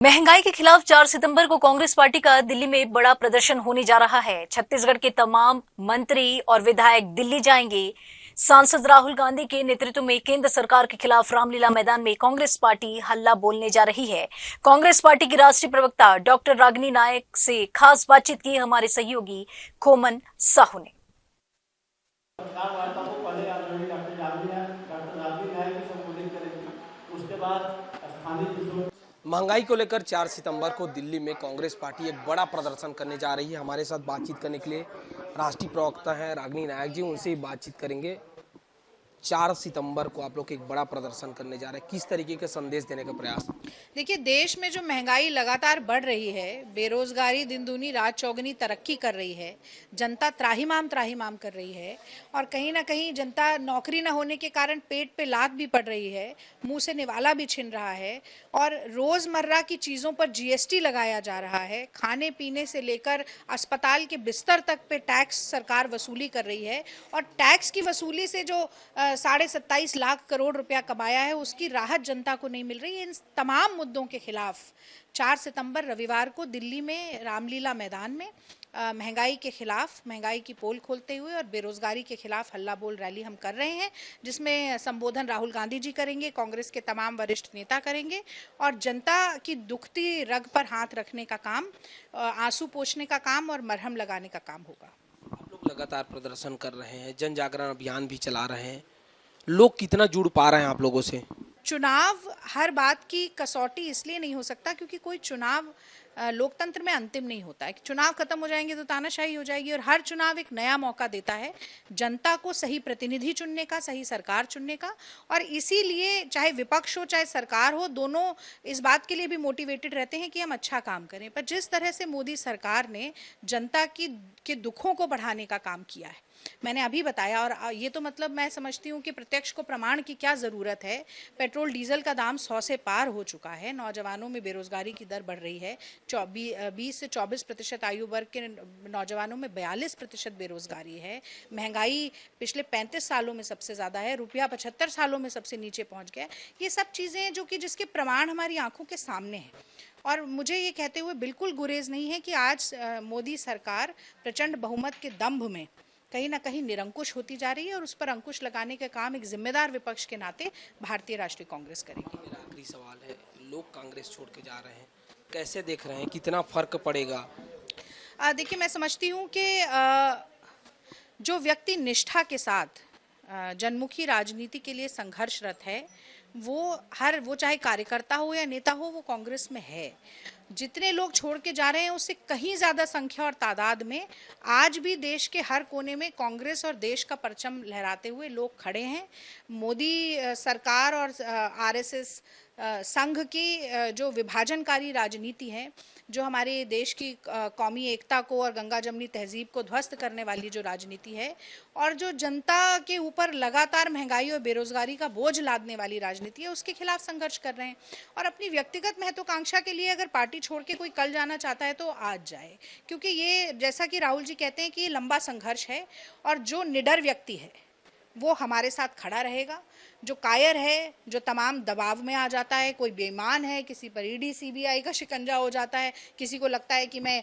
महंगाई के खिलाफ 4 सितंबर को कांग्रेस पार्टी का दिल्ली में बड़ा प्रदर्शन होने जा रहा है। छत्तीसगढ़ के तमाम मंत्री और विधायक दिल्ली जाएंगे। सांसद राहुल गांधी के नेतृत्व में केंद्र सरकार के खिलाफ रामलीला मैदान में कांग्रेस पार्टी हल्ला बोलने जा रही है। कांग्रेस पार्टी की राष्ट्रीय प्रवक्ता डॉक्टर रागिनी नायक से खास बातचीत की हमारे सहयोगी खोमन साहू ने। महंगाई को लेकर 4 सितंबर को दिल्ली में कांग्रेस पार्टी एक बड़ा प्रदर्शन करने जा रही है। हमारे साथ बातचीत करने के लिए राष्ट्रीय प्रवक्ता हैं रागिनी नायक जी, उनसे ही बातचीत करेंगे। 4 सितंबर को आप लोग एक बड़ा प्रदर्शन करने जा रहे हैं, किस तरीके का संदेश देने का प्रयास? देखिए, देश में जो महंगाई लगातार बढ़ रही है, बेरोजगारी दिन दूनी रात चौगुनी तरक्की कर रही है, जनता त्राहिमाम कर रही है और कहीं ना कहीं जनता नौकरी न होने के कारण पेट पे लात भी पड़ रही है, मुंह से निवाला भी छिन रहा है और रोजमर्रा की चीजों पर जीएसटी लगाया जा रहा है। खाने पीने से लेकर अस्पताल के बिस्तर तक पे टैक्स सरकार वसूली कर रही है और टैक्स की वसूली से जो 27.5 लाख करोड़ रुपया कमाया है, उसकी राहत जनता को नहीं मिल रही है। इन तमाम मुद्दों के खिलाफ 4 सितंबर रविवार को दिल्ली में रामलीला मैदान में महंगाई के खिलाफ, महंगाई की पोल खोलते हुए और बेरोजगारी के खिलाफ हल्ला बोल रैली हम कर रहे हैं, जिसमें संबोधन राहुल गांधी जी करेंगे, कांग्रेस के तमाम वरिष्ठ नेता करेंगे और जनता की दुखती रग पर हाथ रखने का काम, आंसू पोंछने का काम और मरहम लगाने का काम होगा। आप लोग लगातार प्रदर्शन कर रहे हैं, जन जागरण अभियान भी चला रहे हैं, लोग कितना जुड़ पा रहे हैं आप लोगों से? चुनाव हर बात की कसौटी इसलिए नहीं हो सकता क्योंकि कोई चुनाव लोकतंत्र में अंतिम नहीं होता है। चुनाव खत्म हो जाएंगे तो तानाशाही हो जाएगी और हर चुनाव एक नया मौका देता है जनता को सही प्रतिनिधि चुनने का, सही सरकार चुनने का। और इसीलिए चाहे विपक्ष हो चाहे सरकार हो, दोनों इस बात के लिए भी मोटिवेटेड रहते हैं कि हम अच्छा काम करें। पर जिस तरह से मोदी सरकार ने जनता के दुखों को बढ़ाने का काम किया है, मैंने अभी बताया, और ये तो मतलब मैं समझती हूँ कि प्रत्यक्ष को प्रमाण की क्या ज़रूरत है। पेट्रोल डीजल का दाम 100 से पार हो चुका है, नौजवानों में बेरोजगारी की दर बढ़ रही है, 20 से 24% आयु वर्ग के नौजवानों में 42% बेरोजगारी है, महंगाई पिछले 35 सालों में सबसे ज़्यादा है, रुपया 75 सालों में सबसे नीचे पहुँच गया। ये सब चीज़ें जो कि जिसके प्रमाण हमारी आंखों के सामने हैं और मुझे ये कहते हुए बिल्कुल गुरेज नहीं है कि आज मोदी सरकार प्रचंड बहुमत के दंभ में कहीं ना कहीं निरंकुश होती जा रही है और उस पर अंकुश लगाने का काम एक जिम्मेदार विपक्ष के नाते भारतीय राष्ट्रीय कांग्रेस करेगी। मेरा आखिरी सवाल है, लोग कांग्रेस छोड़ के जा रहे हैं, कैसे देख रहे हैं, कितना फर्क पड़ेगा? देखिए, मैं समझती हूँ कि जो व्यक्ति निष्ठा के साथ जनमुखी राजनीति के लिए संघर्षरत है, वो चाहे कार्यकर्ता हो या नेता हो, वो कांग्रेस में है। जितने लोग छोड़ के जा रहे हैं उससे कहीं ज्यादा संख्या और तादाद में आज भी देश के हर कोने में कांग्रेस और देश का परचम लहराते हुए लोग खड़े हैं। मोदी सरकार और आरएसएस संघ की जो विभाजनकारी राजनीति है, जो हमारे देश की कौमी एकता को और गंगा जमनी तहजीब को ध्वस्त करने वाली जो राजनीति है और जो जनता के ऊपर लगातार महंगाई और बेरोजगारी का बोझ लादने वाली राजनीति है, उसके खिलाफ संघर्ष कर रहे हैं। और अपनी व्यक्तिगत महत्वाकांक्षा के लिए अगर पार्टी छोड़ के कोई कल जाना चाहता है तो आज जाए, क्योंकि ये, जैसा कि राहुल जी कहते हैं कि ये लंबा संघर्ष है और जो निडर व्यक्ति है वो हमारे साथ खड़ा रहेगा। जो कायर है, जो तमाम दबाव में आ जाता है, कोई बेईमान है, किसी पर ईडी सीबीआई का शिकंजा हो जाता है, किसी को लगता है कि मैं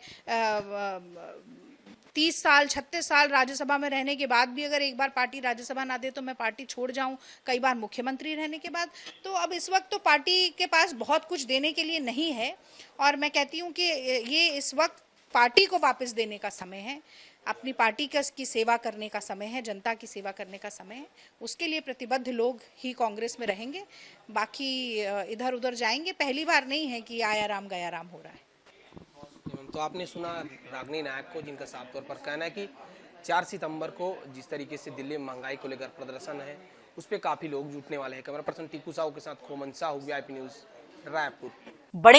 30 साल 36 साल राज्यसभा में रहने के बाद भी अगर एक बार पार्टी राज्यसभा ना दे तो मैं पार्टी छोड़ जाऊं, कई बार मुख्यमंत्री रहने के बाद। तो अब इस वक्त तो पार्टी के पास बहुत कुछ देने के लिए नहीं है और मैं कहती हूं कि ये इस वक्त पार्टी को वापस देने का समय है, अपनी पार्टी की सेवा करने का समय है, जनता की सेवा करने का समय है। उसके लिए प्रतिबद्ध लोग ही कांग्रेस में रहेंगे, बाकी इधर उधर जाएंगे। पहली बार नहीं है कि आया राम गया राम हो रहा है। तो आपने सुना रागिनी नायक को, जिनका साफ तौर पर कहना है कि 4 सितंबर को जिस तरीके से दिल्ली में महंगाई को लेकर प्रदर्शन है, उस पर काफी लोग जुटने वाले हैं। कैमरा पर्सन टीकू साहू के साथ खोमन साहू, वीआईपी न्यूज, रायपुर।